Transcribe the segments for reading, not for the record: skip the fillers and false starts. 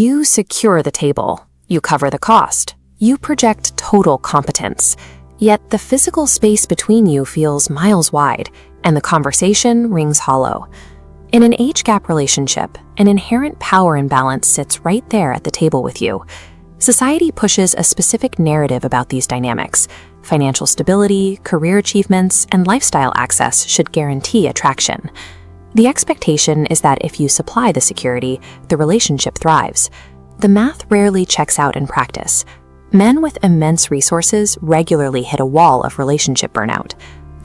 You secure the table. You cover the cost. You project total competence. Yet the physical space between you feels miles wide, and the conversation rings hollow. In an age gap relationship, an inherent power imbalance sits right there at the table with you. Society pushes a specific narrative about these dynamics. Financial stability, career achievements, and lifestyle access should guarantee attraction. The expectation is that if you supply the security, the relationship thrives. The math rarely checks out in practice. Men with immense resources regularly hit a wall of relationship burnout.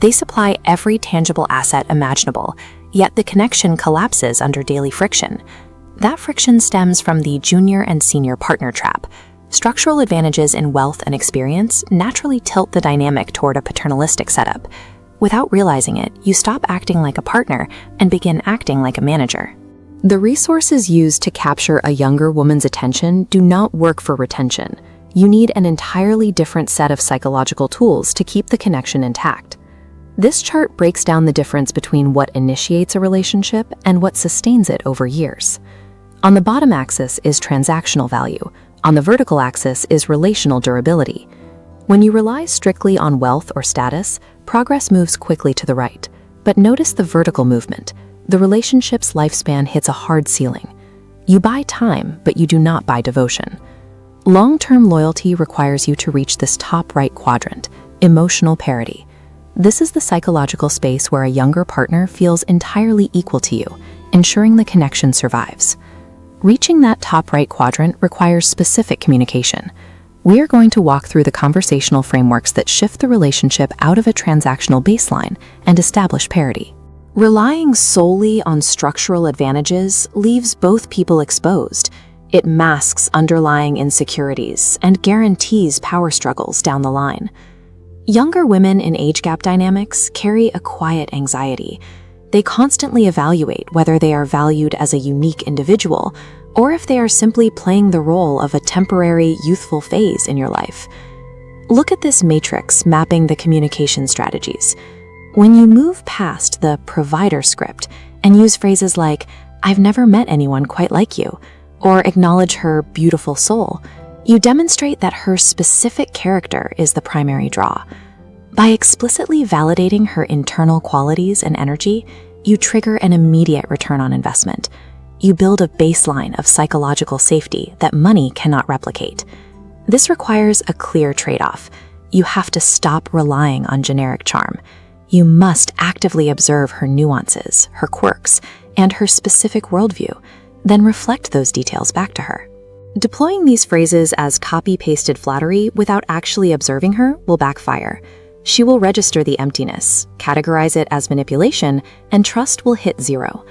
They supply every tangible asset imaginable, yet the connection collapses under daily friction. That friction stems from the junior and senior partner trap. Structural advantages in wealth and experience naturally tilt the dynamic toward a paternalistic setup. Without realizing it, you stop acting like a partner and begin acting like a manager. The resources used to capture a younger woman's attention do not work for retention. You need an entirely different set of psychological tools to keep the connection intact. This chart breaks down the difference between what initiates a relationship and what sustains it over years. On the bottom axis is transactional value. On the vertical axis is relational durability. When you rely strictly on wealth or status, progress moves quickly to the right. But notice the vertical movement. The relationship's lifespan hits a hard ceiling. You buy time, but you do not buy devotion. Long-term loyalty requires you to reach this top right quadrant, emotional parity. This is the psychological space where a younger partner feels entirely equal to you, ensuring the connection survives. Reaching that top right quadrant requires specific communication. We are going to walk through the conversational frameworks that shift the relationship out of a transactional baseline and establish parity. Relying solely on structural advantages leaves both people exposed. It masks underlying insecurities and guarantees power struggles down the line. Younger women in age gap dynamics carry a quiet anxiety. They constantly evaluate whether they are valued as a unique individual or if they are simply playing the role of a temporary youthful phase in your life. Look at this matrix mapping the communication strategies. When you move past the provider script and use phrases like, "I've never met anyone quite like you," or acknowledge her beautiful soul, you demonstrate that her specific character is the primary draw. By explicitly validating her internal qualities and energy, you trigger an immediate return on investment. You build a baseline of psychological safety that money cannot replicate. This requires a clear trade-off. You have to stop relying on generic charm. You must actively observe her nuances, her quirks, and her specific worldview, then reflect those details back to her. Deploying these phrases as copy-pasted flattery without actually observing her will backfire. She will register the emptiness, categorize it as manipulation, and trust will hit zero.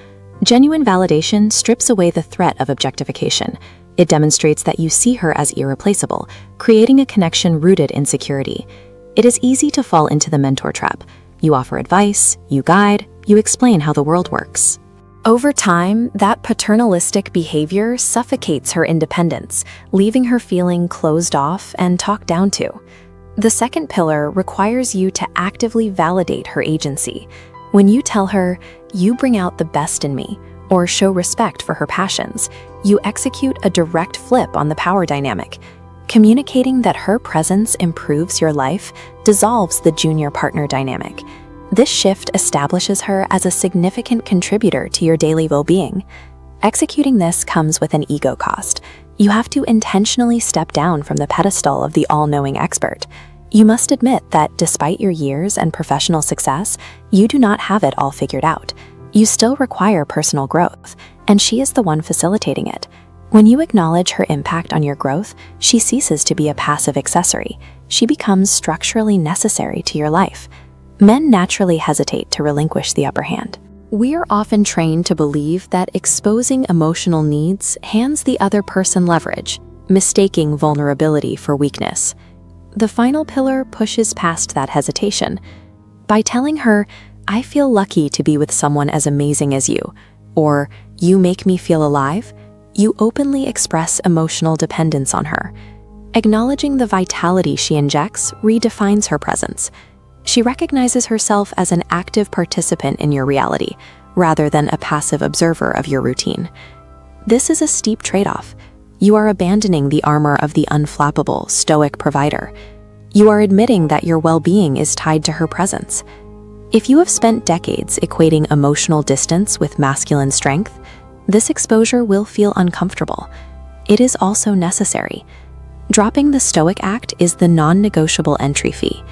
Genuine validation strips away the threat of objectification. It demonstrates that you see her as irreplaceable, creating a connection rooted in security. It is easy to fall into the mentor trap. You offer advice, you guide, you explain how the world works. Over time, that paternalistic behavior suffocates her independence, leaving her feeling closed off and talked down to. The second pillar requires you to actively validate her agency. When you tell her, "You bring out the best in me," or show respect for her passions, you execute a direct flip on the power dynamic. Communicating that her presence improves your life dissolves the junior partner dynamic. This shift establishes her as a significant contributor to your daily well-being. Executing this comes with an ego cost. You have to intentionally step down from the pedestal of the all-knowing expert. You must admit that despite your years and professional success, you do not have it all figured out. You still require personal growth, and she is the one facilitating it. When you acknowledge her impact on your growth, she ceases to be a passive accessory. She becomes structurally necessary to your life. Men naturally hesitate to relinquish the upper hand. We are often trained to believe that exposing emotional needs hands the other person leverage, mistaking vulnerability for weakness. The final pillar pushes past that hesitation. By telling her, "I feel lucky to be with someone as amazing as you," or "You make me feel alive," you openly express emotional dependence on her. Acknowledging the vitality she injects redefines her presence. She recognizes herself as an active participant in your reality, rather than a passive observer of your routine. This is a steep trade-off. You are abandoning the armor of the unflappable, stoic provider. You are admitting that your well-being is tied to her presence. If you have spent decades equating emotional distance with masculine strength, this exposure will feel uncomfortable. It is also necessary. Dropping the stoic act is the non-negotiable entry fee.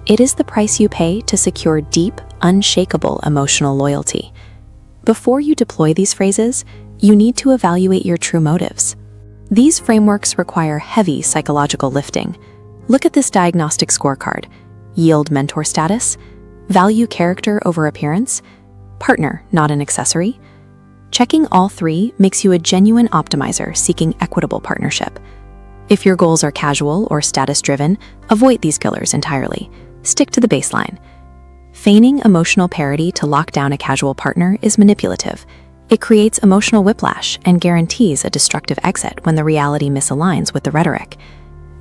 It is the price you pay to secure deep, unshakable emotional loyalty. Before you deploy these phrases, you need to evaluate your true motives. These frameworks require heavy psychological lifting. Look at this diagnostic scorecard: yield mentor status, value character over appearance, partner, not an accessory. Checking all three makes you a genuine optimizer seeking equitable partnership. If your goals are casual or status-driven, avoid these killers entirely. Stick to the baseline. Feigning emotional parity to lock down a casual partner is manipulative. It creates emotional whiplash and guarantees a destructive exit when the reality misaligns with the rhetoric.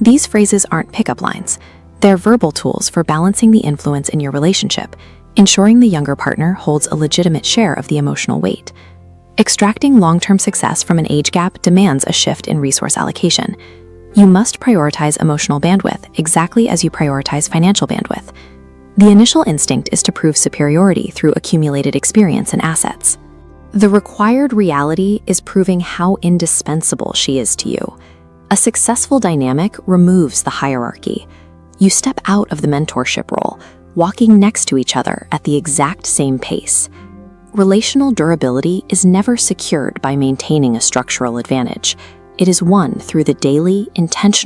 These phrases aren't pickup lines. They're verbal tools for balancing the influence in your relationship, ensuring the younger partner holds a legitimate share of the emotional weight. Extracting long-term success from an age gap demands a shift in resource allocation. You must prioritize emotional bandwidth exactly as you prioritize financial bandwidth. The initial instinct is to prove superiority through accumulated experience and assets. The required reality is proving how indispensable she is to you. A successful dynamic removes the hierarchy. You step out of the mentorship role, walking next to each other at the exact same pace. Relational durability is never secured by maintaining a structural advantage. It is won through the daily, intentional